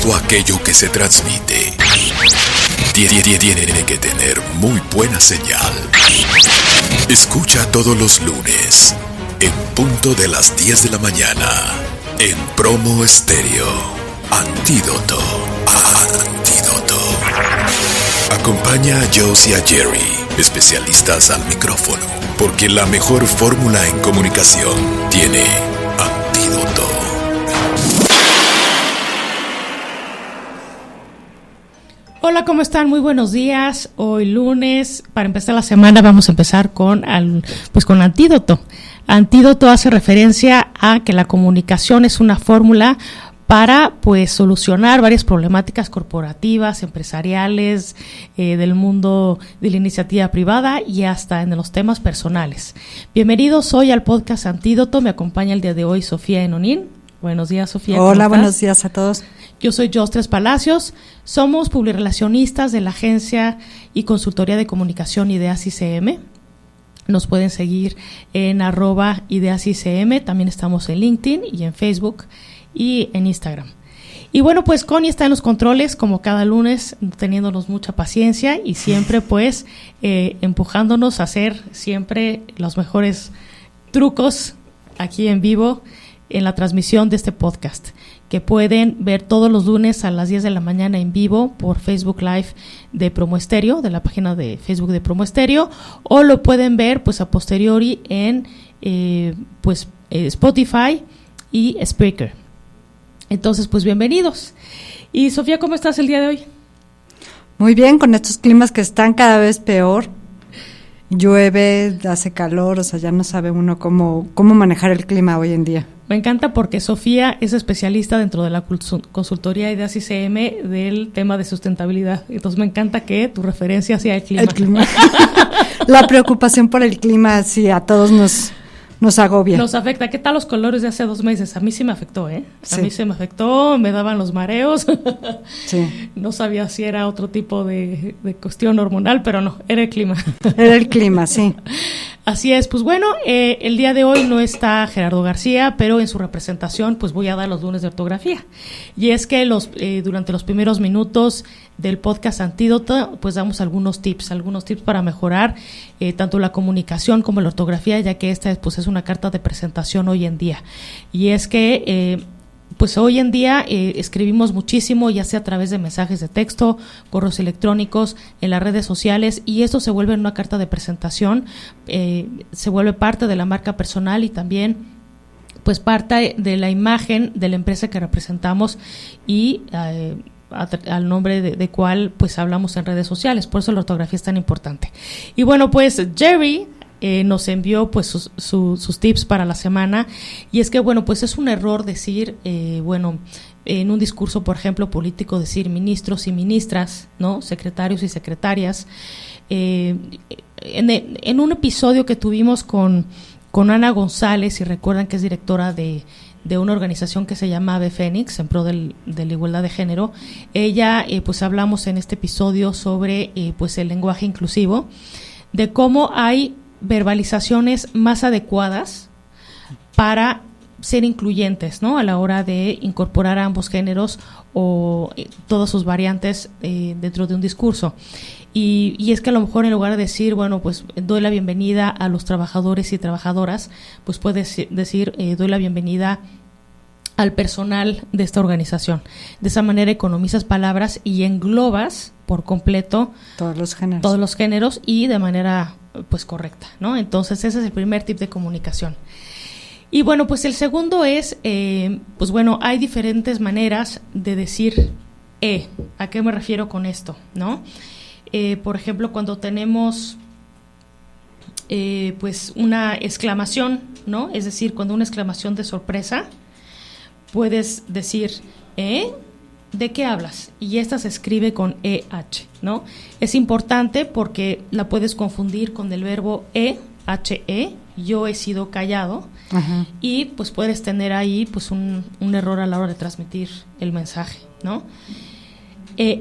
Todo aquello que se transmite tiene que tener muy buena señal. Escucha todos los lunes, en punto de las 10 de la mañana, en Promo Estéreo. Antídoto. Antídoto. Acompaña a Joss y a Jerry, especialistas al micrófono, porque la mejor fórmula en comunicación tiene Antídoto. Hola, ¿cómo están? Muy buenos días. Hoy lunes, para empezar la semana, vamos a empezar con Antídoto. Antídoto hace referencia a que la comunicación es una fórmula para solucionar varias problemáticas corporativas, empresariales, del mundo de la iniciativa privada y hasta en los temas personales. Bienvenidos hoy al podcast Antídoto. Me acompaña el día de hoy Sofía Enonín. Buenos días, Sofía. Hola, buenos días a todos. Yo soy Joss Tres Palacios, somos publirelacionistas de la agencia y consultoría de comunicación Ideas ICM. Nos pueden seguir en @IdeasICM, también estamos en LinkedIn y en Facebook y en Instagram. Y bueno, pues Connie está en los controles como cada lunes, teniéndonos mucha paciencia y siempre empujándonos a hacer siempre los mejores trucos aquí en vivo en la transmisión de este podcast, que pueden ver todos los lunes a las 10 de la mañana en vivo por Facebook Live de Promo Estéreo, de la página de Facebook de Promo Estéreo, o lo pueden ver a posteriori en Spotify y Spreaker. Entonces, bienvenidos. Y Sofía, ¿cómo estás el día de hoy? Muy bien, con estos climas que están cada vez peor. Llueve, hace calor, ya no sabe uno cómo manejar el clima hoy en día. Me encanta porque Sofía es especialista dentro de la consultoría Ideas ICM del tema de sustentabilidad. Entonces me encanta que tu referencia sea el clima. El clima. La preocupación por el clima, sí, a todos nos agobia. Nos afecta. ¿Qué tal los colores de hace 2 meses? A mí sí me afectó, ¿eh? Sí. A mí se me afectó, me daban los mareos. Sí. No sabía si era otro tipo de cuestión hormonal, pero no, era el clima. Era el clima, sí. Así es, el día de hoy no está Gerardo García, pero en su representación voy a dar los lunes de ortografía. Y es que durante los primeros minutos del podcast Antídoto, damos algunos tips para mejorar tanto la comunicación como la ortografía, ya que esta es una carta de presentación hoy en día. Y es que hoy en día escribimos muchísimo, ya sea a través de mensajes de texto, correos electrónicos, en las redes sociales, y esto se vuelve una carta de presentación, se vuelve parte de la marca personal y también parte de la imagen de la empresa que representamos y al nombre de cual hablamos en redes sociales. Por eso la ortografía es tan importante. Y bueno, Jerry nos envió sus tips para la semana, y es que es un error decir en un discurso, por ejemplo, político, decir ministros y ministras, ¿no? Secretarios y secretarias. En un episodio que tuvimos con Ana González, si recuerdan, que es directora de una organización que se llama Ave Fénix, en pro de la igualdad de género, ella hablamos en este episodio sobre el lenguaje inclusivo, de cómo hay verbalizaciones más adecuadas para ser incluyentes, ¿no? A la hora de incorporar a ambos géneros o todas sus variantes dentro de un discurso. Y es que a lo mejor, en lugar de decir, doy la bienvenida a los trabajadores y trabajadoras, puedes decir, doy la bienvenida al personal de esta organización. De esa manera economizas palabras y englobas por completo todos los géneros y de manera correcta, ¿no? Entonces ese es el primer tip de comunicación. Y el segundo es, hay diferentes maneras de decir ¿A qué me refiero con esto, no? Por ejemplo, cuando tenemos una exclamación, ¿no? Es decir, cuando una exclamación de sorpresa, puedes decir ¿de qué hablas? Y esta se escribe con EH, ¿no? Es importante porque la puedes confundir con el verbo HE, yo he sido callado. Ajá. Y puedes tener ahí un error a la hora de transmitir el mensaje, ¿no?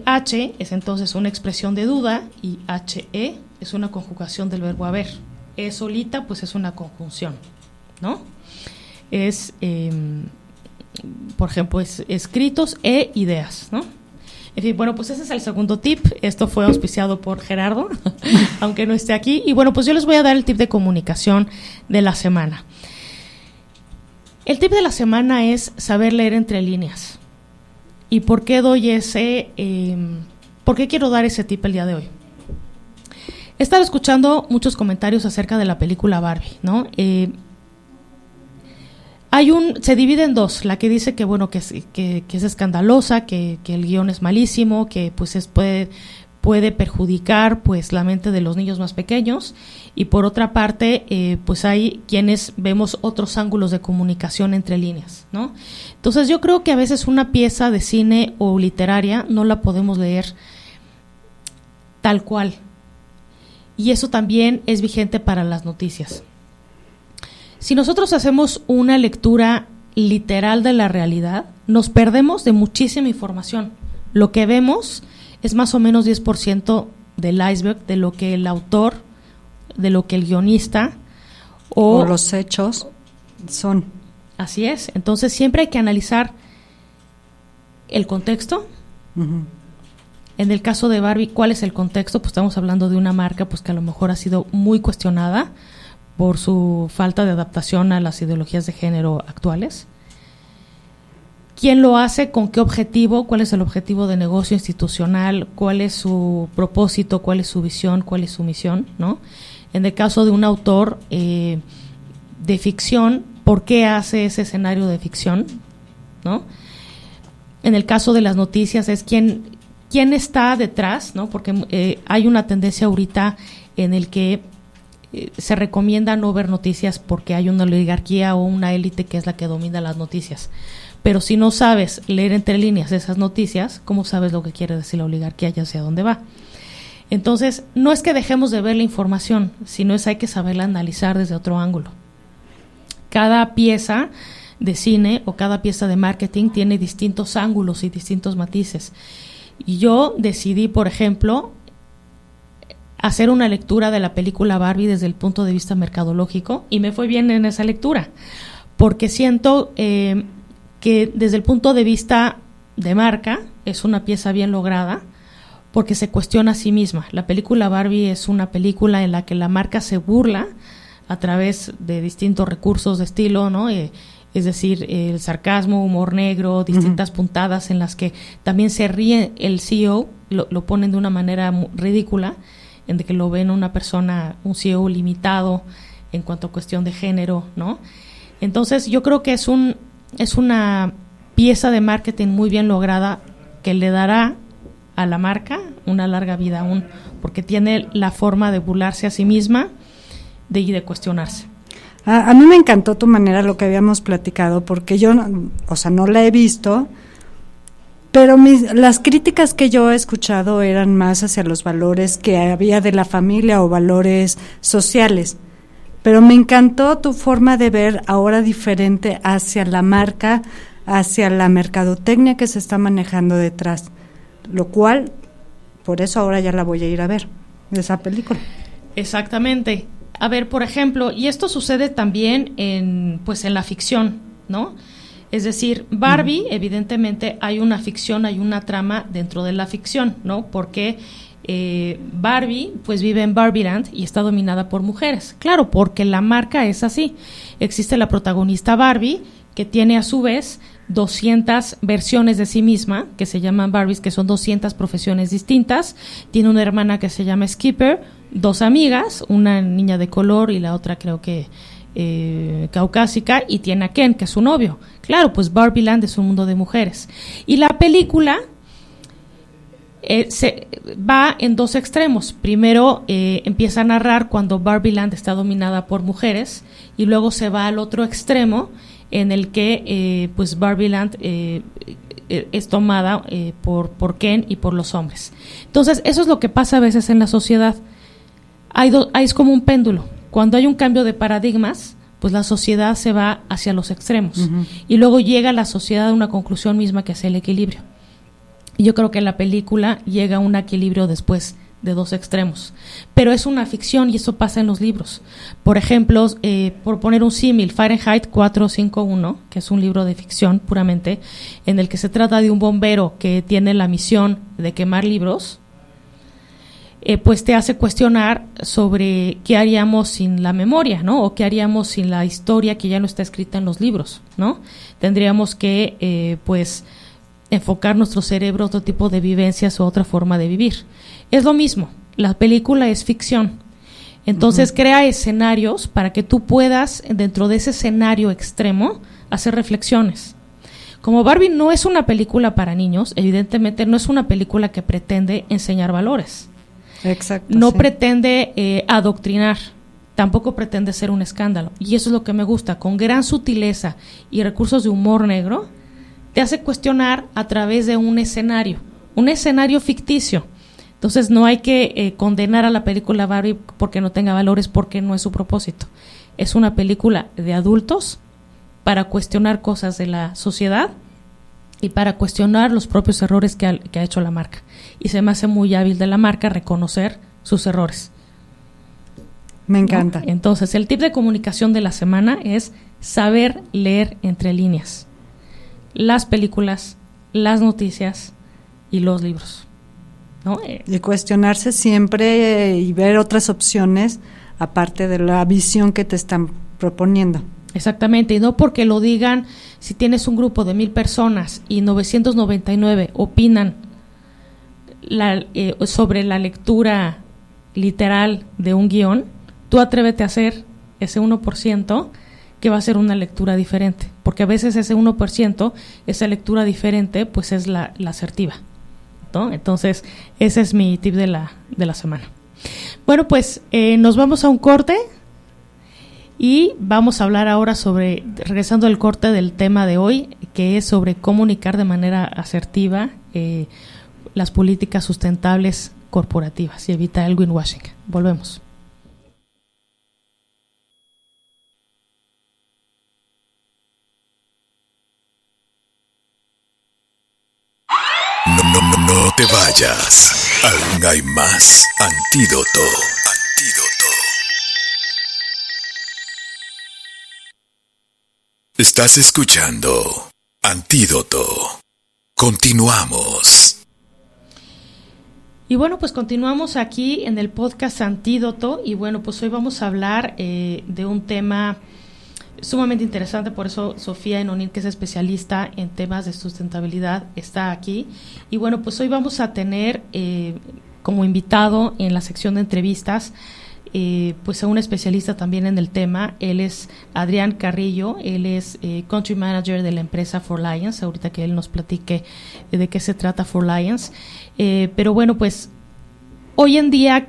H es entonces una expresión de duda y HE es una conjugación del verbo haber. Solita es una conjunción, ¿no? Es por ejemplo, escritos e ideas, ¿no? En fin, bueno, pues ese es el segundo tip. Esto fue auspiciado por Gerardo, aunque no esté aquí. Y bueno, pues yo les voy a dar el tip de comunicación de la semana. El tip de la semana es saber leer entre líneas. ¿Y por qué doy por qué quiero dar ese tip el día de hoy? He estado escuchando muchos comentarios acerca de la película Barbie, ¿no? Se divide en dos, la que dice que bueno, que es escandalosa, que el guión es malísimo, que pues puede perjudicar pues la mente de los niños más pequeños, y por otra parte pues hay quienes vemos otros ángulos de comunicación entre líneas, ¿no? Entonces yo creo que a veces una pieza de cine o literaria no la podemos leer tal cual, y eso también es vigente para las noticias. Si nosotros hacemos una lectura literal de la realidad, nos perdemos de muchísima información. Lo que vemos es más o menos 10% del iceberg de lo que el autor, de lo que el guionista o los hechos son. Así es. Entonces siempre hay que analizar el contexto. Uh-huh. En el caso de Barbie, ¿cuál es el contexto? Pues estamos hablando de una marca pues que a lo mejor ha sido muy cuestionada por su falta de adaptación a las ideologías de género actuales. ¿Quién lo hace? ¿Con qué objetivo? ¿Cuál es el objetivo de negocio institucional? ¿Cuál es su propósito? ¿Cuál es su visión? ¿Cuál es su misión? ¿No? En el caso de un autor de ficción, ¿por qué hace ese escenario de ficción? ¿No? En el caso de las noticias es quién está detrás, ¿no? Porque hay una tendencia ahorita en el que se recomienda no ver noticias porque hay una oligarquía o una élite que es la que domina las noticias. Pero si no sabes leer entre líneas esas noticias, ¿cómo sabes lo que quiere decir la oligarquía y hacia dónde va? Entonces, no es que dejemos de ver la información, sino hay que saberla analizar desde otro ángulo. Cada pieza de cine o cada pieza de marketing tiene distintos ángulos y distintos matices. Y yo decidí, por ejemplo, hacer una lectura de la película Barbie desde el punto de vista mercadológico, y me fue bien en esa lectura, porque siento que desde el punto de vista de marca es una pieza bien lograda, porque se cuestiona a sí misma. La película Barbie es una película en la que la marca se burla a través de distintos recursos de estilo, ¿no? Es decir, el sarcasmo, humor negro, distintas puntadas en las que también se ríe el CEO, lo ponen de una manera ridícula, en de que lo ven una persona, un CEO limitado en cuanto a cuestión de género, ¿no? Entonces yo creo que es una pieza de marketing muy bien lograda que le dará a la marca una larga vida aún, porque tiene la forma de burlarse a sí misma y de cuestionarse. A mí me encantó tu manera, lo que habíamos platicado, porque yo, no la he visto, pero las críticas que yo he escuchado eran más hacia los valores que había de la familia o valores sociales. Pero me encantó tu forma de ver ahora diferente hacia la marca, hacia la mercadotecnia que se está manejando detrás, lo cual, por eso ahora ya la voy a ir a ver, esa película. Exactamente. A ver, por ejemplo, y esto sucede también en la ficción, ¿no? Es decir, Barbie, evidentemente hay una ficción, hay una trama dentro de la ficción, ¿no? Porque Barbie pues vive en Barbieland y está dominada por mujeres. Claro, porque la marca es así. Existe la protagonista Barbie, que tiene a su vez 200 versiones de sí misma, que se llaman Barbies, que son 200 profesiones distintas. Tiene una hermana que se llama Skipper, 2 amigas, una niña de color y la otra creo que caucásica, y tiene a Ken, que es su novio. Claro, pues Barbieland es un mundo de mujeres. Y la película se va en 2 extremos. Primero empieza a narrar cuando Barbieland está dominada por mujeres, y luego se va al otro extremo en el que Barbieland es tomada por Ken y por los hombres. Entonces, eso es lo que pasa a veces en la sociedad. Es como un péndulo. Cuando hay un cambio de paradigmas, pues la sociedad se va hacia los extremos. Uh-huh. Y luego llega la sociedad a una conclusión misma, que es el equilibrio. Y yo creo que la película llega a un equilibrio después de dos extremos, pero es una ficción y eso pasa en los libros. Por ejemplo, por poner un símil, Fahrenheit 451, que es un libro de ficción puramente, en el que se trata de un bombero que tiene la misión de quemar libros, pues te hace cuestionar sobre qué haríamos sin la memoria, ¿no? O qué haríamos sin la historia que ya no está escrita en los libros, ¿no? Tendríamos que, pues, enfocar nuestro cerebro a otro tipo de vivencias o otra forma de vivir. Es lo mismo, la película es ficción. Entonces crea escenarios para que tú puedas, dentro de ese escenario extremo, hacer reflexiones. Como Barbie no es una película para niños, evidentemente no es una película que pretende enseñar valores. Exacto. No sí. pretende adoctrinar, tampoco pretende ser un escándalo. Y eso es lo que me gusta, con gran sutileza y recursos de humor negro, te hace cuestionar a través de un escenario ficticio. Entonces no hay que condenar a la película Barbie porque no tenga valores, porque no es su propósito. Es una película de adultos para cuestionar cosas de la sociedad y para cuestionar los propios errores que ha hecho la marca. Y se me hace muy hábil de la marca reconocer sus errores. Me encanta. ¿No? Entonces, el tip de comunicación de la semana es saber leer entre líneas las películas, las noticias y los libros, ¿no? Y cuestionarse siempre y ver otras opciones aparte de la visión que te están proponiendo. Exactamente, y no porque lo digan, si tienes un grupo de 1,000 personas y 999 opinan sobre la lectura literal de un guión, tú atrévete a hacer ese 1% que va a ser una lectura diferente, porque a veces ese 1%, esa lectura diferente, pues es la asertiva, ¿no? Entonces, ese es mi tip de la semana. Bueno, pues nos vamos a un corte y vamos a hablar ahora sobre, regresando al corte del tema de hoy, que es sobre comunicar de manera asertiva las políticas sustentables corporativas y evitar el greenwashing. Volvemos. No te vayas. Aún hay más. Antídoto. Estás escuchando Antídoto. Continuamos. Y bueno, pues continuamos aquí en el podcast Antídoto y bueno, pues hoy vamos a hablar de un tema sumamente interesante, por eso Sofía Enonín, que es especialista en temas de sustentabilidad, está aquí. Y bueno, pues hoy vamos a tener como invitado en la sección de entrevistas pues a un especialista también en el tema. Él es Adrián Carrillo, él es Country Manager de la empresa For Lions, ahorita que él nos platique de qué se trata For Lions. Pero bueno, pues hoy en día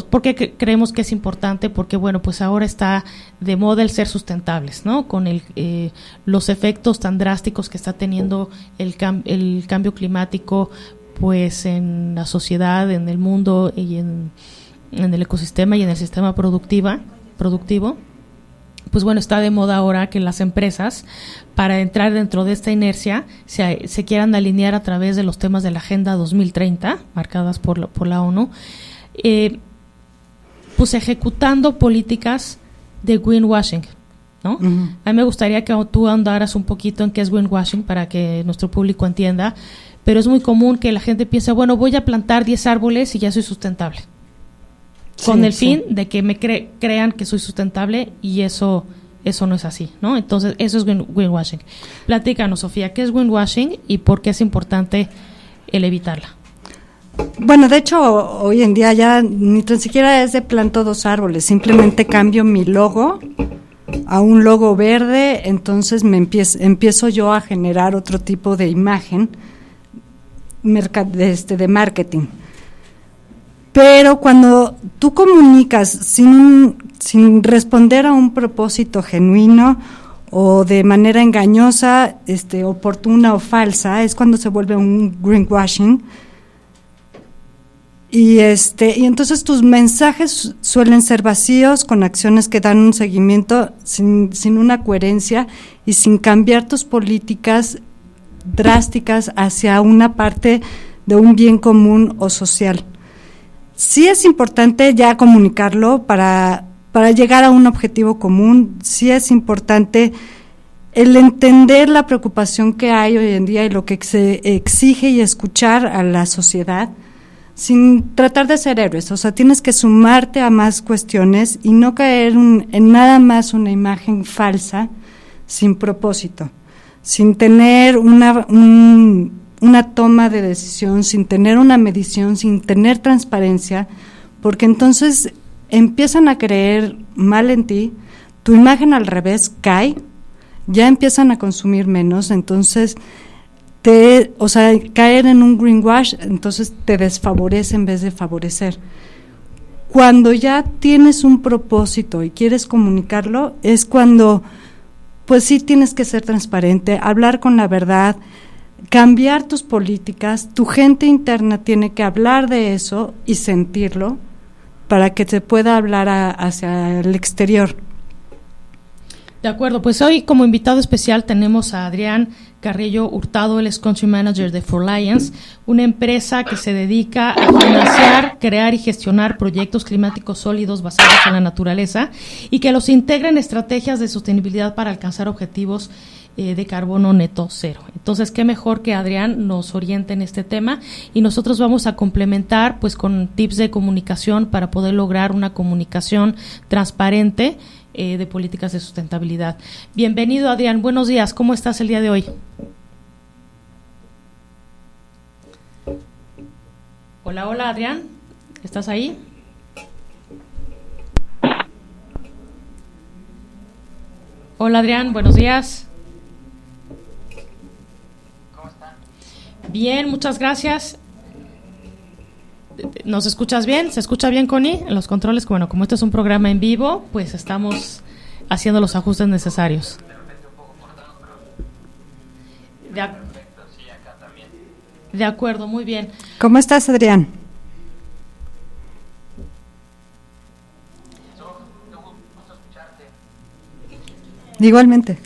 ¿por qué creemos que es importante? Porque bueno, pues ahora está de moda el ser sustentables, ¿no? Con los efectos tan drásticos que está teniendo el cambio climático, pues en la sociedad, en el mundo y en el ecosistema y en el sistema productivo. Pues bueno, está de moda ahora que las empresas, para entrar dentro de esta inercia, se quieran alinear a través de los temas de la Agenda 2030, marcadas por la ONU, pues ejecutando políticas de greenwashing, ¿no? Uh-huh. A mí me gustaría que tú andaras un poquito en qué es greenwashing para que nuestro público entienda, pero es muy común que la gente piense, bueno, voy a plantar 10 árboles y ya soy sustentable. Con el fin de que me crean que soy sustentable y eso no es así, ¿no? Entonces, eso es greenwashing. Platícanos, Sofía, ¿qué es greenwashing y por qué es importante el evitarla? Bueno, de hecho, hoy en día ya ni tan siquiera es de planto 2 árboles, simplemente cambio mi logo a un logo verde, entonces empiezo yo a generar otro tipo de imagen de marketing. Pero cuando tú comunicas sin responder a un propósito genuino o de manera engañosa, oportuna o falsa, es cuando se vuelve un greenwashing. Y entonces tus mensajes suelen ser vacíos, con acciones que dan un seguimiento sin una coherencia y sin cambiar tus políticas drásticas hacia una parte de un bien común o social. sí es importante ya comunicarlo para llegar a un objetivo común. Sí es importante el entender la preocupación que hay hoy en día y lo que se exige y escuchar a la sociedad sin tratar de ser héroes. O sea, tienes que sumarte a más cuestiones y no caer en nada más una imagen falsa sin propósito, sin tener una toma de decisión, sin tener una medición, sin tener transparencia, porque entonces empiezan a creer mal en ti, tu imagen al revés cae, ya empiezan a consumir menos, entonces caer en un greenwash, entonces te desfavorece en vez de favorecer. Cuando ya tienes un propósito y quieres comunicarlo, es cuando, pues sí tienes que ser transparente, hablar con la verdad, cambiar tus políticas, tu gente interna tiene que hablar de eso y sentirlo para que se pueda hablar hacia el exterior. De acuerdo, pues hoy como invitado especial tenemos a Adrián Carrillo Hurtado, él es Country Manager de For Lions, una empresa que se dedica a financiar, crear y gestionar proyectos climáticos sólidos basados en la naturaleza y que los integra en estrategias de sostenibilidad para alcanzar objetivos de carbono neto cero. Entonces, qué mejor que Adrián nos oriente en este tema y nosotros vamos a complementar pues con tips de comunicación para poder lograr una comunicación transparente de políticas de sustentabilidad. Bienvenido, Adrián. Buenos días. ¿Cómo estás el día de hoy? Hola, hola, Adrián. ¿Estás ahí? Hola, Adrián. Buenos días. ¿Cómo están? Bien, muchas gracias. ¿Nos escuchas bien? ¿Se escucha bien, Connie? En los controles, bueno, como este es un programa en vivo, pues estamos haciendo los ajustes necesarios. De acuerdo, muy bien. ¿Cómo estás, Adrián? Igualmente.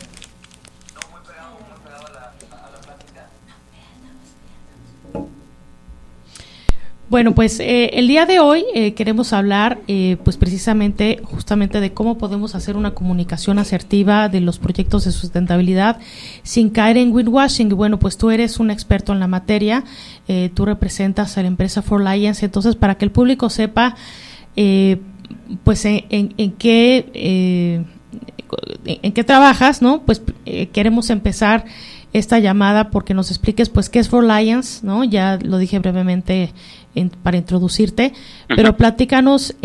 Bueno, pues el día de hoy queremos hablar pues precisamente justamente de cómo podemos hacer una comunicación asertiva de los proyectos de sustentabilidad sin caer en greenwashing. Y bueno, pues tú eres un experto en la materia, tú representas a la empresa For Lions, entonces para que el público sepa pues en qué trabajas, ¿no? Pues queremos empezar esta llamada porque nos expliques pues qué es For Lions, ¿no? Ya lo dije brevemente para introducirte, pero platícanos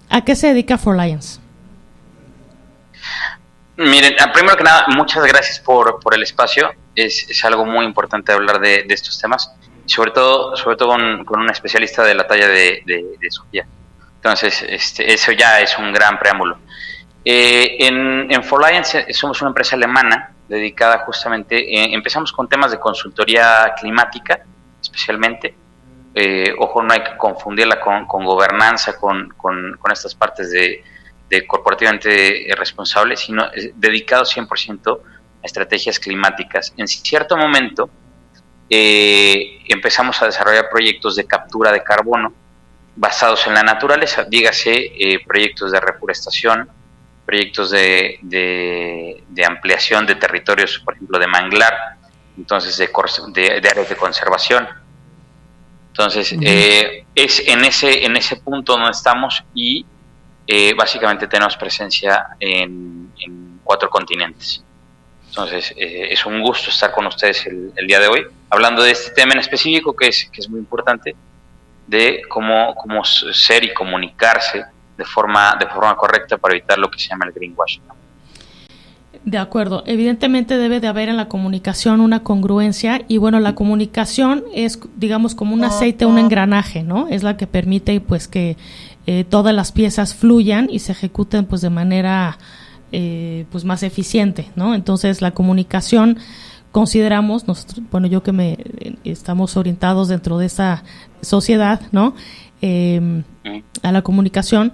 ¿a qué se dedica For Lions? Miren, primero que nada, muchas gracias por el espacio. Es algo muy importante hablar de estos temas, sobre todo con una especialista de la talla de Sofía. Entonces, eso ya es un gran preámbulo. En For Lions somos una empresa alemana dedicada justamente, empezamos con temas de consultoría climática, especialmente. Ojo, no hay que confundirla con gobernanza, con estas partes de corporativamente responsables, sino dedicado 100% a estrategias climáticas. En cierto momento empezamos a desarrollar proyectos de captura de carbono basados en la naturaleza, dígase proyectos de reforestación, proyectos de ampliación de territorios, por ejemplo, de manglar, entonces de áreas de conservación. Entonces, es en ese punto donde estamos y básicamente tenemos presencia en 4 continentes. Entonces, es un gusto estar con ustedes el día de hoy, hablando de este tema en específico que es muy importante, de cómo ser y comunicarse de forma correcta para evitar lo que se llama el greenwashing. De acuerdo, evidentemente debe de haber en la comunicación una congruencia y bueno, la comunicación es digamos como un aceite, un engranaje, ¿no? Es la que permite pues que todas las piezas fluyan y se ejecuten pues de manera pues más eficiente, ¿no? Entonces la comunicación consideramos nosotros, bueno, yo que estamos orientados dentro de esta sociedad, ¿no? A la comunicación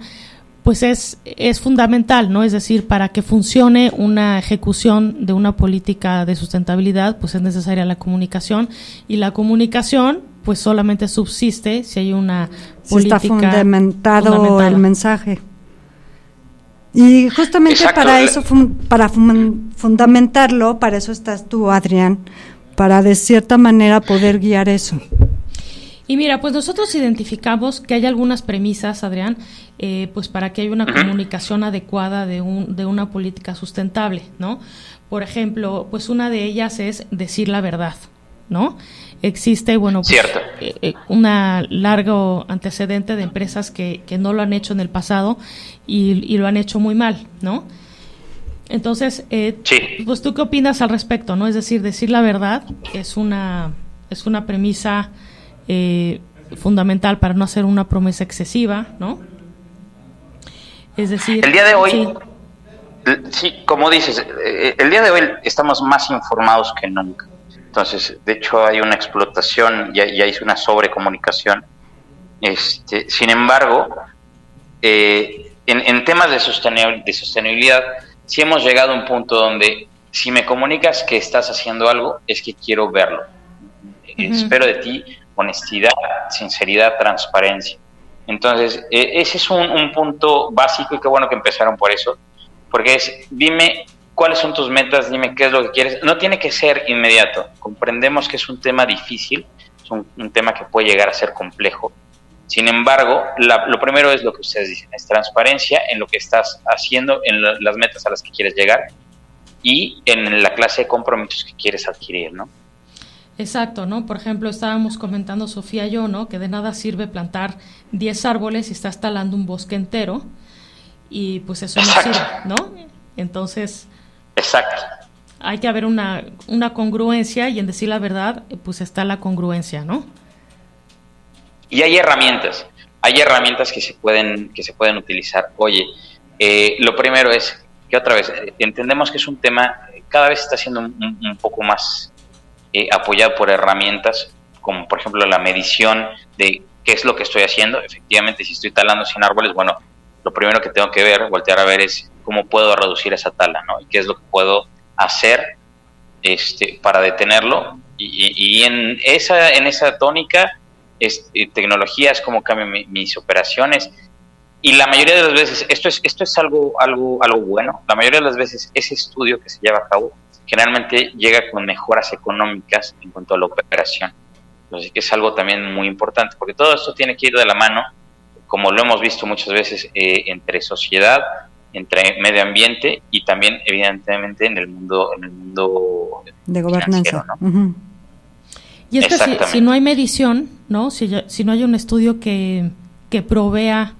pues es fundamental, ¿no? Es decir, para que funcione una ejecución de una política de sustentabilidad, pues es necesaria la comunicación y la comunicación pues solamente subsiste si hay una si está política fundamentado el mensaje. Y justamente Exacto. para eso, para fundamentarlo, para eso estás tú, Adrián, para de cierta manera poder guiar eso. Y mira, pues nosotros identificamos que hay algunas premisas, Adrián, pues para que haya una comunicación adecuada de una política sustentable, ¿no? Por ejemplo, pues una de ellas es decir la verdad, ¿no? Existe, bueno, pues, un largo antecedente de empresas que no lo han hecho en el pasado y lo han hecho muy mal, ¿no? Entonces, pues tú qué opinas al respecto, ¿no? Es decir la verdad es una premisa fundamental para no hacer una promesa excesiva, ¿no? Es decir, el día de hoy, sí, como dices, el día de hoy estamos más informados que nunca. Entonces, de hecho, hay una explotación y hay una sobrecomunicación. Sin embargo, en temas de sostenibilidad, sí hemos llegado a un punto donde si me comunicas que estás haciendo algo, es que quiero verlo. Espero de ti honestidad, sinceridad, transparencia. Entonces, ese es un punto básico y qué bueno que empezaron por eso, porque es, dime cuáles son tus metas, dime qué es lo que quieres. No tiene que ser inmediato, comprendemos que es un tema difícil, es un tema que puede llegar a ser complejo. Sin embargo, lo primero es lo que ustedes dicen, es transparencia en lo que estás haciendo, en las metas a las que quieres llegar y en la clase de compromisos que quieres adquirir, ¿no? Exacto, ¿no? Por ejemplo, estábamos comentando Sofía y yo, ¿no? Que de nada sirve plantar 10 árboles si estás talando un bosque entero y pues eso no sirve, ¿no? Entonces, hay que haber una congruencia y en decir la verdad, pues está la congruencia, ¿no? Y hay herramientas que se pueden utilizar. Oye, lo primero es que otra vez entendemos que es un tema cada vez está siendo un poco más apoyado por herramientas como por ejemplo la medición de qué es lo que estoy haciendo. Efectivamente, si estoy talando 100 árboles, bueno, lo primero que tengo que voltear a ver es cómo puedo reducir esa tala, ¿no? Y qué es lo que puedo hacer para detenerlo. Y en esa tónica, tecnologías, cómo cambio mis operaciones. Y la mayoría de las veces, esto es algo bueno. La mayoría de las veces ese estudio que se lleva a cabo generalmente llega con mejoras económicas en cuanto a la operación. Entonces, que es algo también muy importante, porque todo esto tiene que ir de la mano, como lo hemos visto muchas veces, entre sociedad, entre medio ambiente y también, evidentemente, en el mundo de gobernanza, ¿no? Uh-huh. Y es que si no hay medición, ¿no? Si no hay un estudio que provea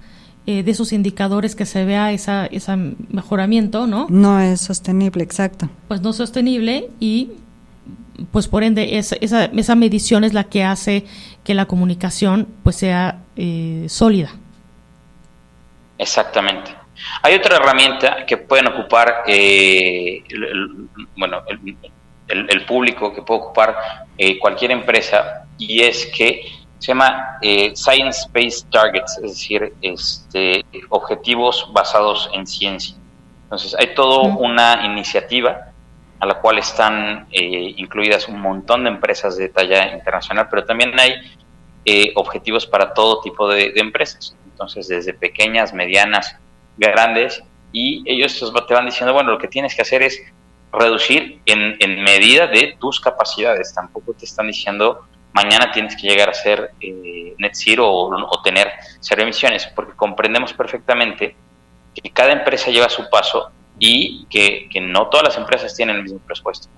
de esos indicadores, que se vea ese mejoramiento, ¿no? No es sostenible, exacto. Pues no es sostenible y, pues por ende, esa medición es la que hace que la comunicación pues sea sólida. Exactamente. Hay otra herramienta que pueden ocupar, el público, que puede ocupar cualquier empresa, y es que se llama Science-Based Targets, es decir, objetivos basados en ciencia. Entonces, hay toda una iniciativa a la cual están incluidas un montón de empresas de talla internacional, pero también hay objetivos para todo tipo de empresas. Entonces, desde pequeñas, medianas, grandes, y ellos te van diciendo, bueno, lo que tienes que hacer es reducir en medida de tus capacidades. Tampoco te están diciendo mañana tienes que llegar a ser net zero o tener cero emisiones, porque comprendemos perfectamente que cada empresa lleva su paso y que no todas las empresas tienen el mismo presupuesto.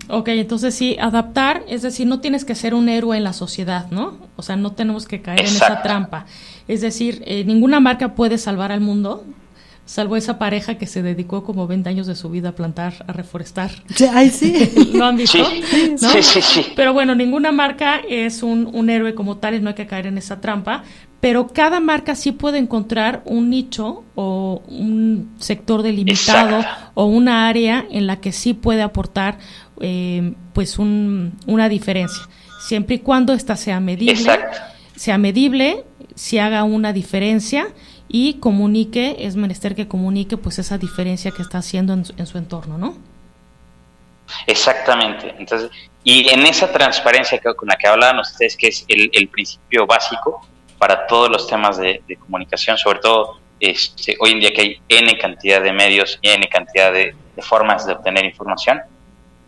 Ok, entonces sí, adaptar, es decir, no tienes que ser un héroe en la sociedad, ¿no? O sea, no tenemos que caer en esa trampa. Es decir, ninguna marca puede salvar al mundo, salvo esa pareja que se dedicó como 20 años de su vida a plantar, a reforestar. Ay, sí. ¿Lo han visto? Sí, ¿no? sí. Pero bueno, ninguna marca es un héroe como tal, y no hay que caer en esa trampa, pero cada marca sí puede encontrar un nicho o un sector delimitado o una área en la que sí puede aportar pues una diferencia, siempre y cuando esta sea medible, si haga una diferencia y comunique, es menester que comunique pues esa diferencia que está haciendo en su entorno, ¿no? Exactamente. Entonces, y en esa transparencia con la que hablaban ustedes, que es el principio básico para todos los temas de comunicación, sobre todo hoy en día que hay N cantidad de medios y N cantidad de formas de obtener información,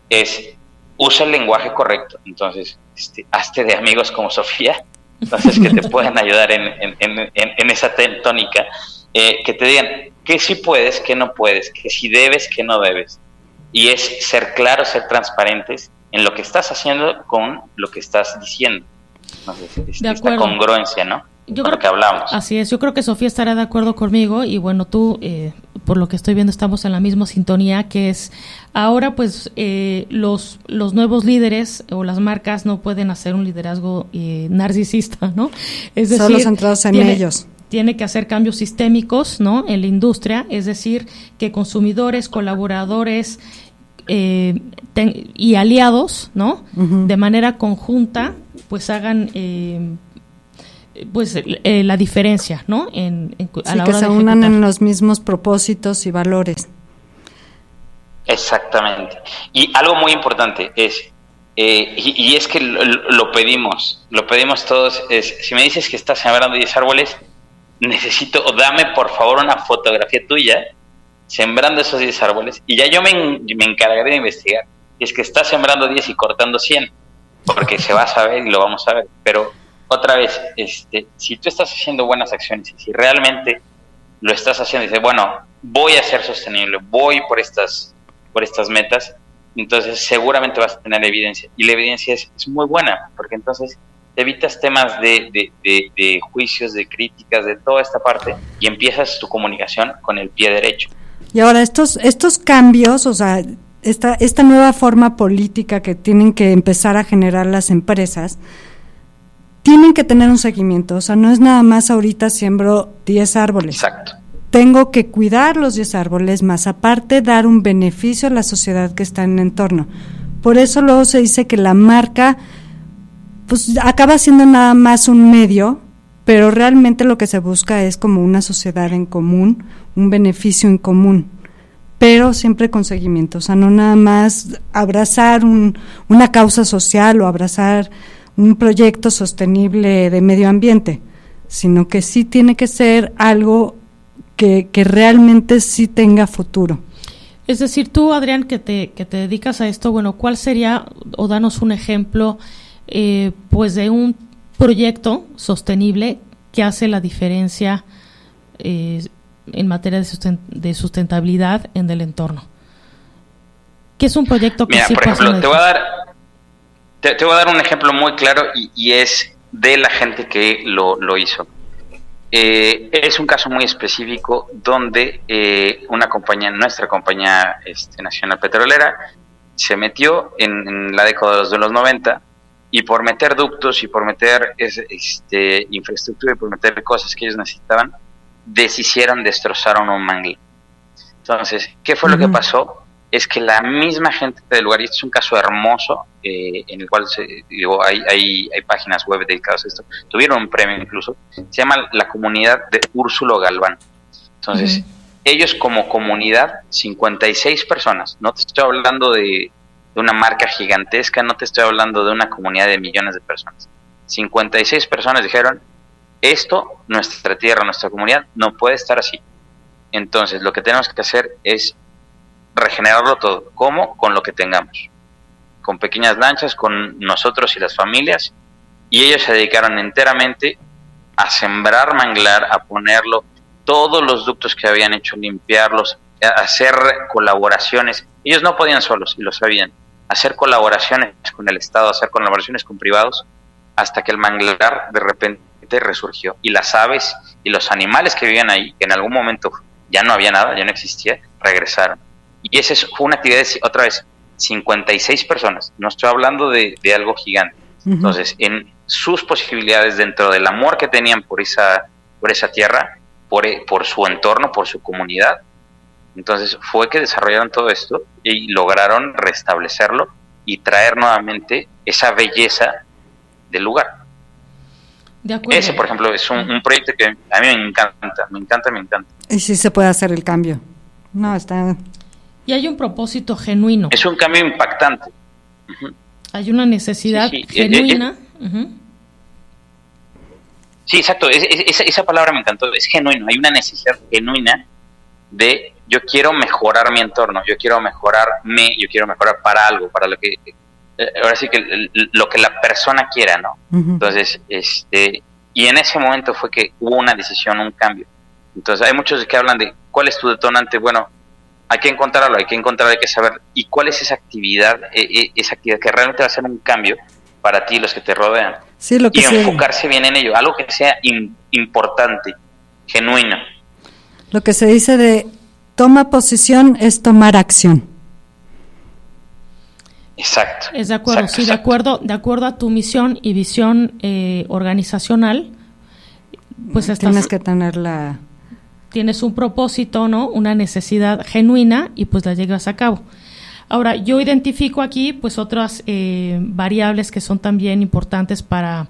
es usa el lenguaje correcto. Entonces, hazte de amigos como Sofía, entonces que te puedan ayudar en esa tónica, que te digan que sí puedes, que no puedes, que sí debes, que no debes. Y es ser claros, ser transparentes en lo que estás haciendo con lo que estás diciendo. Entonces, esta congruencia, ¿no? Yo con lo que hablamos. Así es, yo creo que Sofía estará de acuerdo conmigo y bueno, tú, por lo que estoy viendo, estamos en la misma sintonía, que es ahora pues los nuevos líderes o las marcas no pueden hacer un liderazgo narcisista, ¿no? Es decir, solo centrados en ellos. Tiene que hacer cambios sistémicos, ¿no? En la industria, es decir, que consumidores, colaboradores y aliados, ¿no? Uh-huh. De manera conjunta, pues hagan la diferencia, ¿no? A la hora que se unan en los mismos propósitos y valores. Exactamente. Y algo muy importante es, y es que lo pedimos todos, si me dices que estás sembrando 10 árboles, dame por favor una fotografía tuya sembrando esos 10 árboles, y ya yo me encargaré de investigar. Y es que estás sembrando 10 y cortando 100, porque se va a saber y lo vamos a ver, pero otra vez, si tú estás haciendo buenas acciones y si realmente lo estás haciendo y dices, bueno, voy a ser sostenible, voy por estas metas, entonces seguramente vas a tener evidencia, y la evidencia es muy buena, porque entonces te evitas temas de juicios, de críticas, de toda esta parte, y empiezas tu comunicación con el pie derecho. Y ahora estos cambios, o sea, esta nueva forma política que tienen que empezar a generar las empresas, tienen que tener un seguimiento, o sea, no es nada más ahorita siembro 10 árboles. Exacto. Tengo que cuidar los 10 árboles, más aparte dar un beneficio a la sociedad que está en el entorno. Por eso luego se dice que la marca pues acaba siendo nada más un medio, pero realmente lo que se busca es como una sociedad en común, un beneficio en común, pero siempre con seguimiento, o sea, no nada más abrazar una causa social o abrazar un proyecto sostenible de medio ambiente, sino que sí tiene que ser algo que realmente sí tenga futuro. Es decir, tú, Adrián, que te dedicas a esto, bueno, ¿cuál sería, o danos un ejemplo, pues de un proyecto sostenible que hace la diferencia en materia de sustentabilidad en el entorno? ¿Qué es un proyecto que Mira, sí por ejemplo, te voy a dar un ejemplo muy claro y es de la gente que lo hizo. Es un caso muy específico donde nuestra compañía nacional petrolera, se metió en la década de los 90, y por meter ductos y por meter infraestructura y por meter cosas que ellos necesitaban, destrozaron un manglar. Entonces, ¿qué fue lo que pasó? Es que la misma gente del lugar, y este es un caso hermoso, en el cual hay páginas web dedicadas a esto, tuvieron un premio incluso, se llama la comunidad de Úrsulo Galván. Entonces, ellos como comunidad, 56 personas, no te estoy hablando de una marca gigantesca, no te estoy hablando de una comunidad de millones de personas, 56 personas dijeron, esto, nuestra tierra, nuestra comunidad, no puede estar así. Entonces, lo que tenemos que hacer es regenerarlo todo. ¿Cómo? Con lo que tengamos, con pequeñas lanchas, con nosotros y las familias, y ellos se dedicaron enteramente a sembrar manglar, a ponerlo, todos los ductos que habían hecho, limpiarlos, a hacer colaboraciones. Ellos no podían solos, y lo sabían, hacer colaboraciones con el Estado, hacer colaboraciones con privados, hasta que el manglar de repente resurgió, y las aves y los animales que vivían ahí, que en algún momento ya no había nada, ya no existía, regresaron. Y esa fue una actividad de, otra vez, 56 personas, no estoy hablando de algo gigante. Entonces, en sus posibilidades, dentro del amor que tenían por esa tierra, por su entorno, por su comunidad, entonces fue que desarrollaron todo esto y lograron restablecerlo y traer nuevamente esa belleza del lugar. De acuerdo. Ese, por ejemplo, es un proyecto que a mí me encanta. Y sí se puede hacer el cambio. No, está... Y hay un propósito genuino. Es un cambio impactante. Hay una necesidad genuina. Sí, exacto. Esa palabra me encantó. Es genuino. Hay una necesidad genuina de yo quiero mejorar mi entorno, yo quiero mejorarme, yo quiero mejorar para algo, para lo que ahora sí que lo que la persona quiera, ¿no? Entonces, y en ese momento fue que hubo una decisión, un cambio. Entonces, hay muchos que hablan de cuál es tu detonante. Bueno, hay que encontrarlo, hay que saber y cuál es esa actividad que realmente va a ser un cambio para ti y los que te rodean. Sí, lo que y enfocarse bien en ello, algo que sea importante, genuino. Lo que se dice de toma posición es tomar acción. Exacto. Es de acuerdo, exacto, sí, exacto. De acuerdo a tu misión y visión organizacional, pues tienes que tener tienes un propósito, ¿no? Una necesidad genuina y pues la llevas a cabo. Ahora, yo identifico aquí pues otras variables que son también importantes para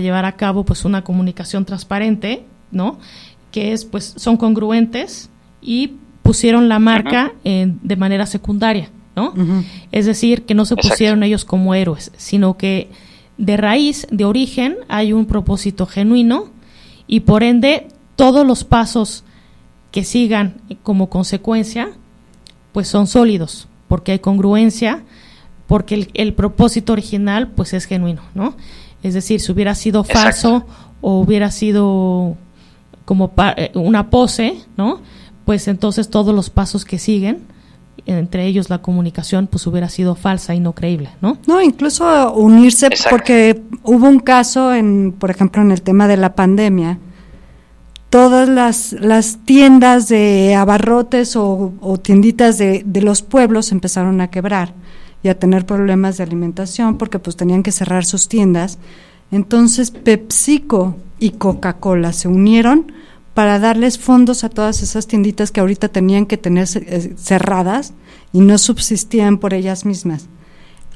llevar a cabo pues una comunicación transparente, ¿no? Que es pues son congruentes y pusieron la marca de manera secundaria, ¿no? Es decir, que no se pusieron ellos como héroes, sino que de raíz, de origen, hay un propósito genuino y por ende todos los pasos que sigan como consecuencia pues son sólidos, porque hay congruencia, porque el propósito original pues es genuino, ¿no? Es decir, si hubiera sido falso o hubiera sido como una pose, ¿no? Pues entonces todos los pasos que siguen, entre ellos la comunicación, pues hubiera sido falsa y no creíble, ¿no? No, incluso unirse, porque hubo un caso, por ejemplo, en el tema de la pandemia, todas las tiendas de abarrotes o tienditas de los pueblos empezaron a quebrar y a tener problemas de alimentación porque pues tenían que cerrar sus tiendas. Entonces PepsiCo y Coca-Cola se unieron para darles fondos a todas esas tienditas que ahorita tenían que tener cerradas y no subsistían por ellas mismas.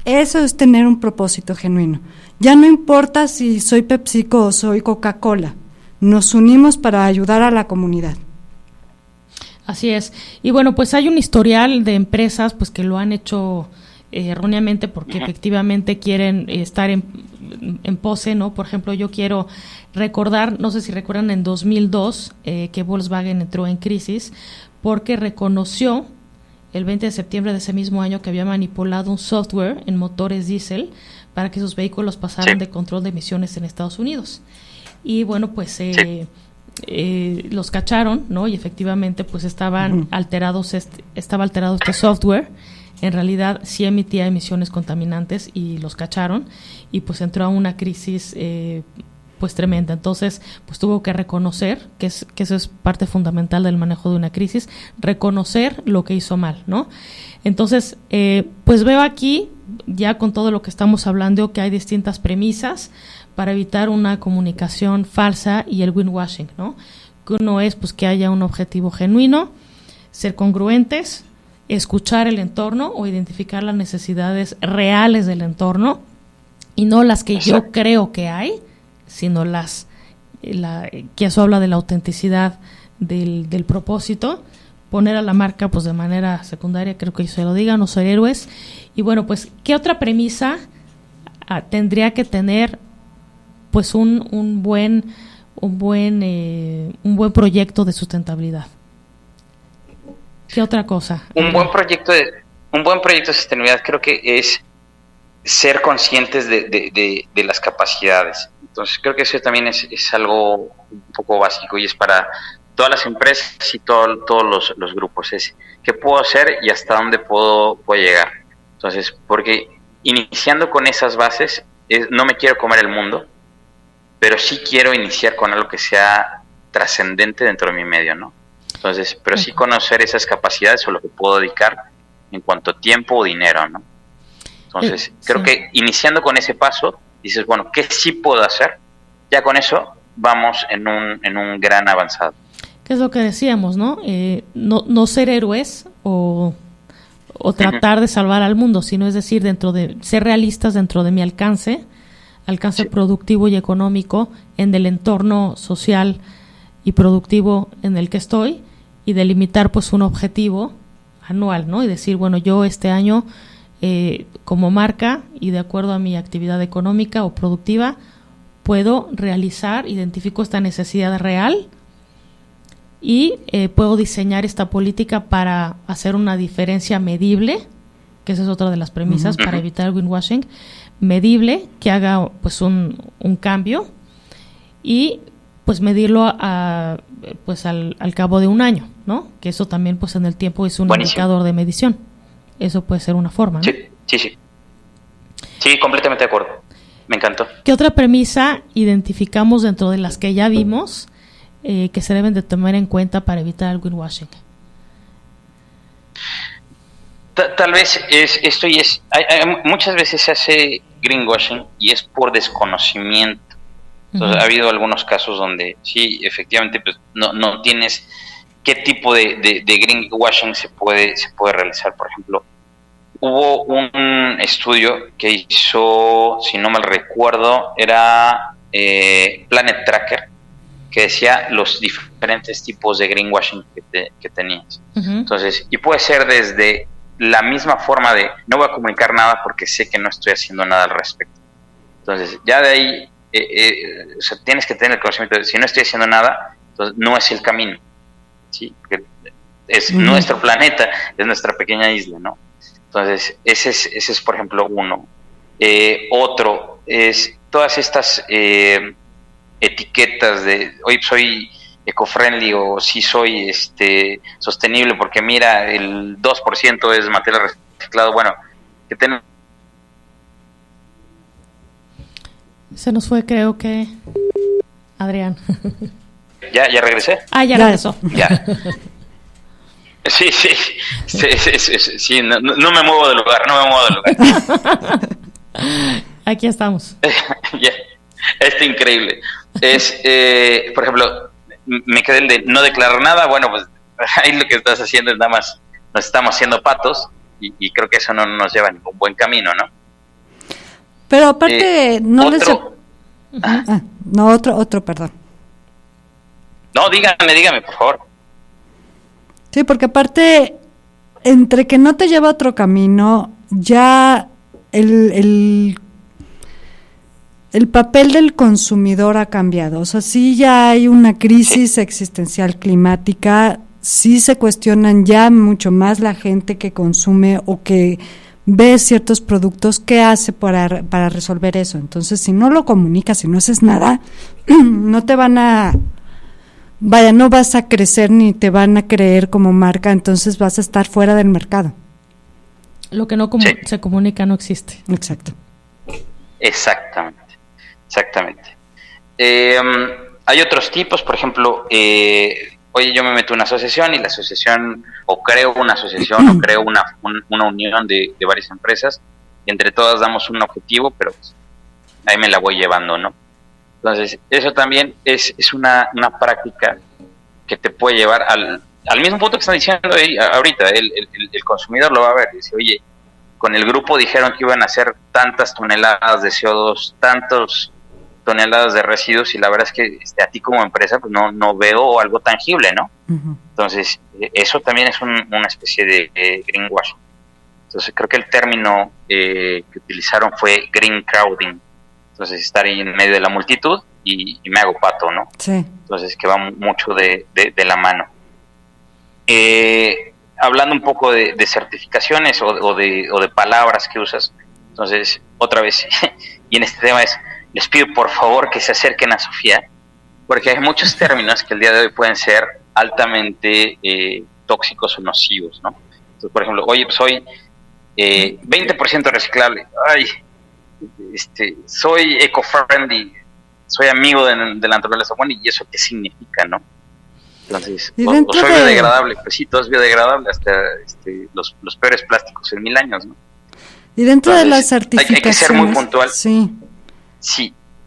Eso es tener un propósito genuino. Ya no importa si soy PepsiCo o soy Coca-Cola, nos unimos para ayudar a la comunidad. Así es. Y bueno, pues hay un historial de empresas pues que lo han hecho erróneamente porque efectivamente quieren estar en pose, ¿no? Por ejemplo, yo quiero recordar, no sé si recuerdan en 2002 que Volkswagen entró en crisis porque reconoció el 20 de septiembre de ese mismo año que había manipulado un software en motores diésel para que sus vehículos pasaran de control de emisiones en Estados Unidos. Y bueno, pues los cacharon, ¿no? Y efectivamente pues estaba alterado este software. En realidad sí emitía emisiones contaminantes y los cacharon y pues entró a una crisis pues tremenda. Entonces pues tuvo que reconocer que eso es parte fundamental del manejo de una crisis, reconocer lo que hizo mal, ¿no? Entonces pues veo aquí ya con todo lo que estamos hablando que hay distintas premisas para evitar una comunicación falsa y el greenwashing, ¿no? Que uno es pues que haya un objetivo genuino, ser congruentes, escuchar el entorno o identificar las necesidades reales del entorno y no las que yo creo que hay, sino que eso habla de la autenticidad del propósito, poner a la marca pues de manera secundaria, creo que se lo digan, no ser héroes. Y bueno, pues, ¿qué otra premisa tendría que tener pues un buen proyecto de sustentabilidad? ¿Qué otra cosa? Un buen proyecto de sostenibilidad creo que es ser conscientes de las capacidades. Entonces creo que eso también es algo un poco básico y es para todas las empresas y todos los grupos. Es qué puedo hacer y hasta dónde puedo llegar. Entonces, porque iniciando con esas bases, no me quiero comer el mundo, pero sí quiero iniciar con algo que sea trascendente dentro de mi medio, ¿no? Entonces, pero sí conocer esas capacidades o lo que puedo dedicar en cuanto a tiempo o dinero, ¿no? Entonces, creo que iniciando con ese paso, dices, bueno, ¿qué sí puedo hacer? Ya con eso vamos en un gran avanzado. ¿Qué es lo que decíamos, no? No ser héroes o tratar de salvar al mundo, sino es decir, ser realistas dentro de mi alcance productivo y económico, en el entorno social y productivo en el que estoy, y delimitar pues un objetivo anual, ¿no? Y decir, bueno, yo este año como marca y de acuerdo a mi actividad económica o productiva puedo identifico esta necesidad real y puedo diseñar esta política para hacer una diferencia medible, que esa es otra de las premisas para evitar el greenwashing, medible, que haga pues un cambio y pues medirlo al cabo de un año, ¿no? Que eso también pues en el tiempo es un indicador de medición. Eso puede ser una forma, ¿no? Sí, completamente de acuerdo. Me encantó. ¿Qué otra premisa identificamos dentro de las que ya vimos que se deben de tomar en cuenta para evitar el greenwashing? Tal vez muchas veces se hace greenwashing y es por desconocimiento. Entonces, ha habido algunos casos donde sí, efectivamente, pues no tienes qué tipo de greenwashing se puede realizar. Por ejemplo, hubo un estudio que hizo, si no mal recuerdo, era Planet Tracker, que decía los diferentes tipos de greenwashing que tenías. Entonces, y puede ser desde la misma forma de no voy a comunicar nada porque sé que no estoy haciendo nada al respecto. Entonces, ya de ahí o sea, tienes que tener el conocimiento de si no estoy haciendo nada, entonces no es el camino, ¿sí? Porque es nuestro planeta, es nuestra pequeña isla, ¿no? Entonces, ese es por ejemplo, uno. Otro es todas estas etiquetas de hoy soy eco-friendly o sí soy sostenible porque mira, el 2% es material reciclado. Bueno, que tenemos. Se nos fue, creo que Adrián. ¿Ya regresé? Ya regresó. Ya. Sí, no me muevo del lugar, Aquí estamos. Ya, increíble. Por ejemplo, me quedé el de no declarar nada. Bueno, pues ahí lo que estás haciendo es nada más, nos estamos haciendo patos y creo que eso no nos lleva a ningún buen camino, ¿no? Pero aparte, otro, perdón. No, dígame, por favor. Sí, porque aparte, entre que no te lleva a otro camino, ya el papel del consumidor ha cambiado. O sea, sí ya hay una crisis existencial climática, sí se cuestionan ya mucho más la gente que consume o que ve ciertos productos, ¿qué hace para resolver eso? Entonces, si no lo comunicas, si no haces nada, no te van a... Vaya, no vas a crecer ni te van a creer como marca, entonces vas a estar fuera del mercado. Lo que no se comunica no existe. Exacto. Exactamente. Hay otros tipos, por ejemplo, oye, yo me meto en una asociación y la asociación, o creo una asociación, o creo una unión de varias empresas, y entre todas damos un objetivo, pero pues, ahí me la voy llevando, ¿no? Entonces, eso también es una práctica que te puede llevar al mismo punto que están diciendo ahorita. El consumidor lo va a ver y dice, oye, con el grupo dijeron que iban a hacer tantas toneladas de CO2, tantas toneladas de residuos, y la verdad es que a ti como empresa pues no veo algo tangible, ¿no? Entonces, eso también es una especie de greenwashing. Entonces, creo que el término que utilizaron fue green crowding. Entonces, estar ahí en medio de la multitud y me hago pato, ¿no? Sí. Entonces, que va mucho de la mano. Hablando un poco de certificaciones o de palabras que usas, entonces, otra vez, y en este tema les pido por favor que se acerquen a Sofía, porque hay muchos términos que el día de hoy pueden ser altamente tóxicos o nocivos, ¿no? Entonces, por ejemplo, oye, pues soy 20% reciclable, soy eco-friendly, soy amigo de la naturaleza. Bueno, ¿y eso qué significa, no? Entonces, o soy biodegradable, pues sí, todo es biodegradable, hasta los peores plásticos en 1000 años, ¿no? Y dentro de las certificaciones... Hay que ser muy puntual. Sí.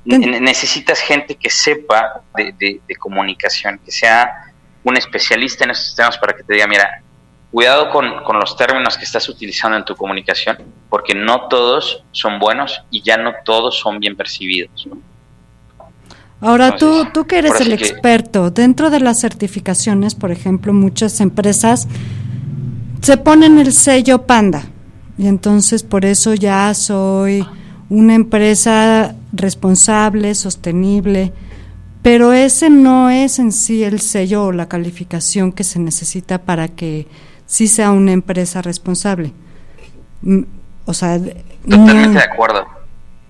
Necesitas gente que sepa de comunicación, que sea un especialista en estos temas para que te diga, mira, cuidado con los términos que estás utilizando en tu comunicación, porque no todos son buenos y ya no todos son bien percibidos, ¿no? Ahora, entonces, tú que eres el experto, dentro de las certificaciones, por ejemplo, muchas empresas se ponen el sello Panda, y entonces por eso ya soy una empresa responsable, sostenible, pero ese no es en sí el sello o la calificación que se necesita para que sí sea una empresa responsable. O sea, totalmente de acuerdo.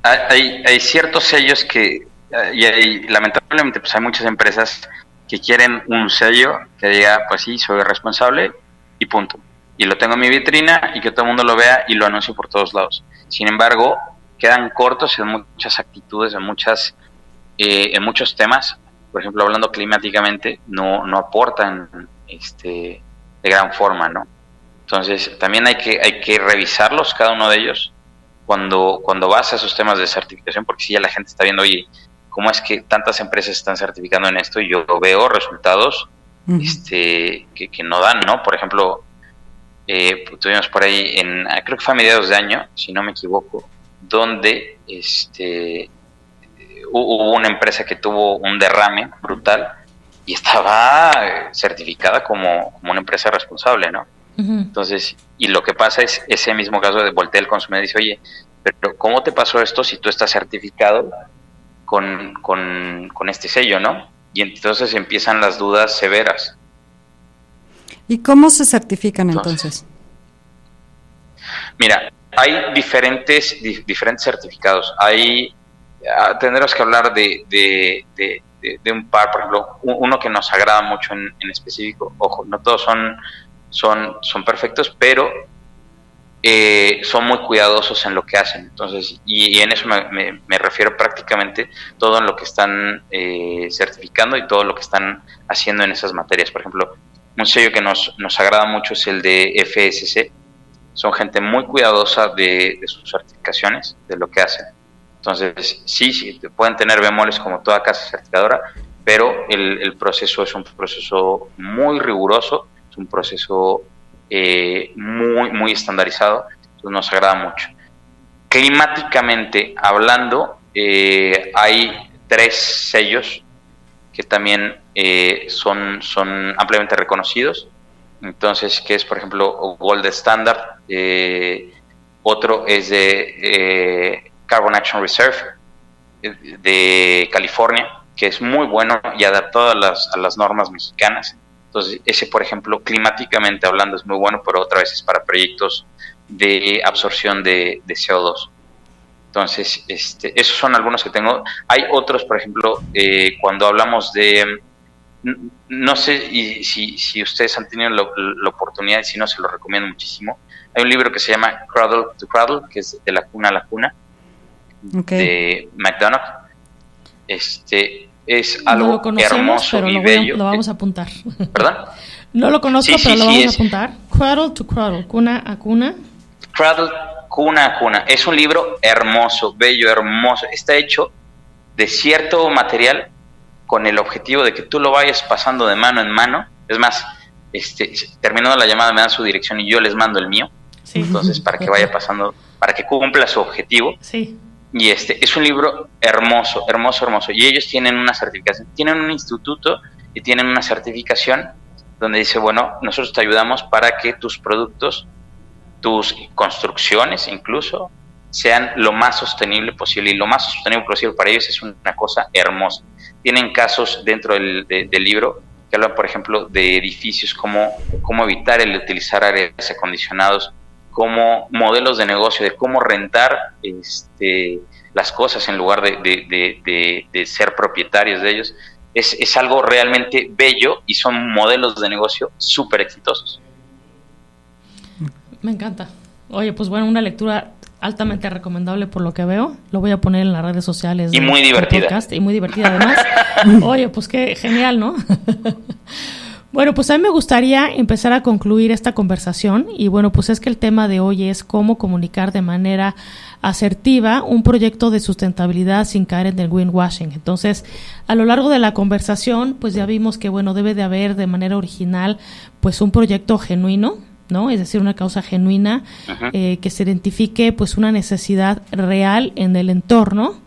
Hay ciertos sellos que, y lamentablemente pues hay muchas empresas que quieren un sello que diga, pues sí, soy responsable y punto. Y lo tengo en mi vitrina y que todo el mundo lo vea y lo anuncio por todos lados. Sin embargo, quedan cortos en muchas actitudes, en muchos temas. Por ejemplo, hablando climáticamente, no aportan de gran forma, ¿no? Entonces, también hay que revisarlos, cada uno de ellos, cuando vas a esos temas de certificación, porque si ya la gente está viendo, oye, ¿cómo es que tantas empresas están certificando en esto? Y yo veo resultados que no dan, ¿no? Por ejemplo, tuvimos por ahí, creo que fue a mediados de año, si no me equivoco, donde hubo una empresa que tuvo un derrame brutal y estaba certificada como una empresa responsable, ¿no? Entonces, y lo que pasa es ese mismo caso de voltea el consumidor y dice, oye, pero ¿cómo te pasó esto si tú estás certificado con este sello, ¿no? Y entonces empiezan las dudas severas. ¿Y cómo se certifican entonces? Mira, hay diferentes certificados. Tendremos que hablar de un par, por ejemplo, uno que nos agrada mucho en específico. Ojo, no todos son perfectos, pero son muy cuidadosos en lo que hacen. Entonces, y en eso me refiero prácticamente todo en lo que están certificando y todo lo que están haciendo en esas materias. Por ejemplo, un sello que nos agrada mucho es el de FSC. Son gente muy cuidadosa de sus certificaciones, de lo que hacen. Entonces, sí, pueden tener bemoles como toda casa certificadora, pero el proceso es un proceso muy riguroso, es un proceso muy, muy estandarizado, entonces nos agrada mucho. Climáticamente hablando, hay 3 sellos que también son ampliamente reconocidos. Entonces, que es, por ejemplo, Gold Standard, otro es de Carbon Action Reserve de California, que es muy bueno y adaptado a las normas mexicanas. Entonces, ese, por ejemplo, climáticamente hablando es muy bueno, pero otra vez es para proyectos de absorción de CO2. Entonces, esos son algunos que tengo. Hay otros, por ejemplo, cuando hablamos de... No sé si ustedes han tenido la oportunidad, y si no, se lo recomiendo muchísimo. Hay un libro que se llama Cradle to Cradle, que es de la cuna a la cuna, de McDonough. Es algo hermoso pero y bello. Lo vamos a apuntar. ¿Perdón? No lo conozco, pero lo vamos a apuntar. Cradle to Cradle, cuna a cuna. Cradle, cuna a cuna. Es un libro hermoso, bello, hermoso. Está hecho de cierto material con el objetivo de que tú lo vayas pasando de mano en mano. Es más, terminando la llamada me dan su dirección y yo les mando el mío. Sí. Entonces, para que vaya pasando, para que cumpla su objetivo. Sí. Y es un libro hermoso, hermoso, hermoso. Y ellos tienen una certificación, tienen un instituto y tienen una certificación donde dice, bueno, nosotros te ayudamos para que tus productos, tus construcciones incluso, sean lo más sostenible posible. Y lo más sostenible posible para ellos es una cosa hermosa. Tienen casos dentro del libro que hablan, por ejemplo, de edificios, cómo evitar el utilizar aires acondicionados, como modelos de negocio, de cómo rentar las cosas en lugar de ser propietarios de ellos. Es algo realmente bello y son modelos de negocio súper exitosos. Me encanta. Oye, pues bueno, una lectura altamente recomendable por lo que veo. Lo voy a poner en las redes sociales. Y muy divertida. Podcast, y muy divertida además. Oye, pues qué genial, ¿no? Bueno, pues a mí me gustaría empezar a concluir esta conversación y bueno, pues es que el tema de hoy es cómo comunicar de manera asertiva un proyecto de sustentabilidad sin caer en el greenwashing. Entonces, a lo largo de la conversación, pues ya vimos que bueno, debe de haber de manera original pues un proyecto genuino, ¿no? Es decir, una causa genuina, que se identifique pues una necesidad real en el entorno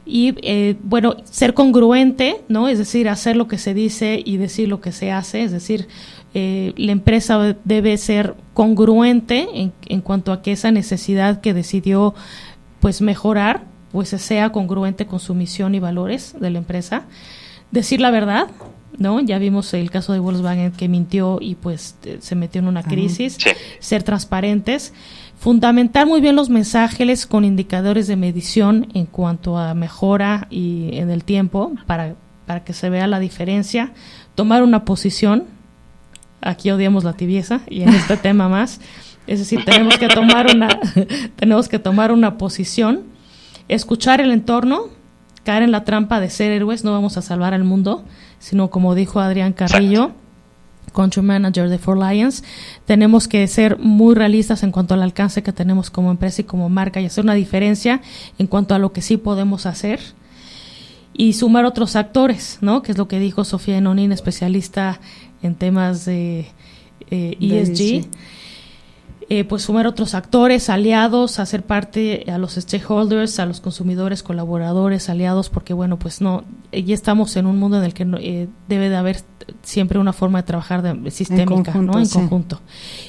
y bueno, ser congruente, ¿no? Es decir, hacer lo que se dice y decir lo que se hace, es decir, la empresa debe ser congruente en cuanto a que esa necesidad que decidió pues mejorar, pues sea congruente con su misión y valores de la empresa. Decir la verdad, ¿no? Ya vimos el caso de Volkswagen que mintió y pues se metió en una crisis. Sí. Ser transparentes, fundamentar muy bien los mensajes con indicadores de medición en cuanto a mejora y en el tiempo para que se vea la diferencia, tomar una posición. Aquí odiamos la tibieza y en este tema más, es decir, tenemos que tomar una posición, escuchar el entorno, caer en la trampa de ser héroes, no vamos a salvar al mundo, sino como dijo Adrián Carrillo, Country Manager de 4Lions, tenemos que ser muy realistas en cuanto al alcance que tenemos como empresa y como marca y hacer una diferencia en cuanto a lo que sí podemos hacer y sumar otros actores, ¿no? Que es lo que dijo Sofía Enonin, especialista en temas de ESG. Pues sumar otros actores, aliados, hacer parte a los stakeholders, a los consumidores, colaboradores, aliados, porque bueno, pues no, ya estamos en un mundo en el que debe de haber siempre una forma de trabajar sistémica, en conjunto.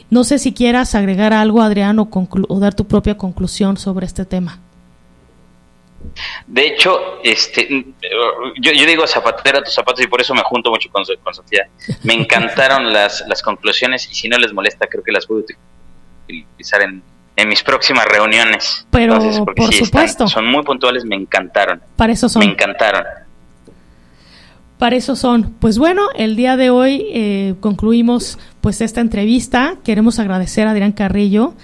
No sé si quieras agregar algo, Adrián, o dar tu propia conclusión sobre este tema. De hecho, yo digo zapatera a tus zapatos y por eso me junto mucho con Sofía. Me encantaron las conclusiones y si no les molesta creo que las puedo utilizar en mis próximas reuniones. Pero entonces, por sí supuesto. Son muy puntuales, me encantaron. Para eso son. Me encantaron. Para eso son. Pues bueno, el día de hoy concluimos pues esta entrevista. Queremos agradecer a Adrián Carrillo,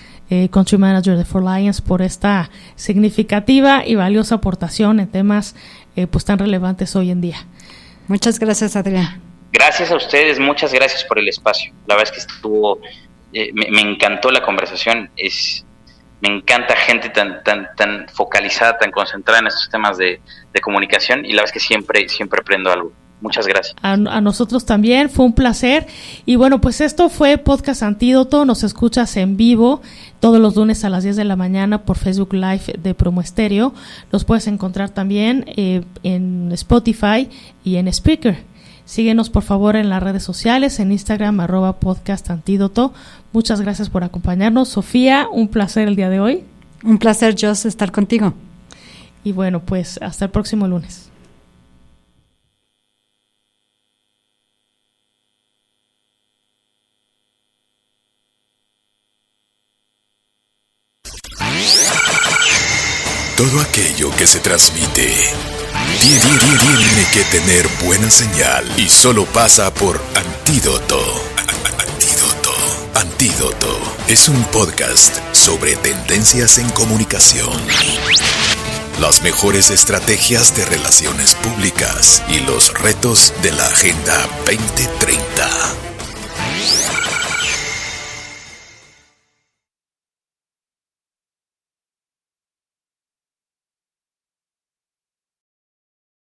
Country Manager de 4Lions, por esta significativa y valiosa aportación en temas pues tan relevantes hoy en día. Muchas gracias, Adrián. Gracias a ustedes, muchas gracias por el espacio. La verdad es que estuvo, me encantó la conversación. Me encanta gente tan focalizada, tan concentrada en estos temas de comunicación y la verdad es que siempre aprendo algo. Muchas gracias. A nosotros también, fue un placer. Y bueno, pues esto fue Podcast Antídoto. Nos escuchas en vivo todos los lunes a las 10 de la mañana por Facebook Live de Promo Estéreo. Nos puedes encontrar también en Spotify y en Spreaker. Síguenos por favor en las redes sociales, en Instagram, @Podcast Antídoto. Muchas gracias por acompañarnos. Sofía, un placer el día de hoy. Un placer, Jos, estar contigo. Y bueno, pues hasta el próximo lunes. Todo aquello que se transmite tiene que tener buena señal y solo pasa por Antídoto. Antídoto es un podcast sobre tendencias en comunicación, las mejores estrategias de relaciones públicas y los retos de la Agenda 2030.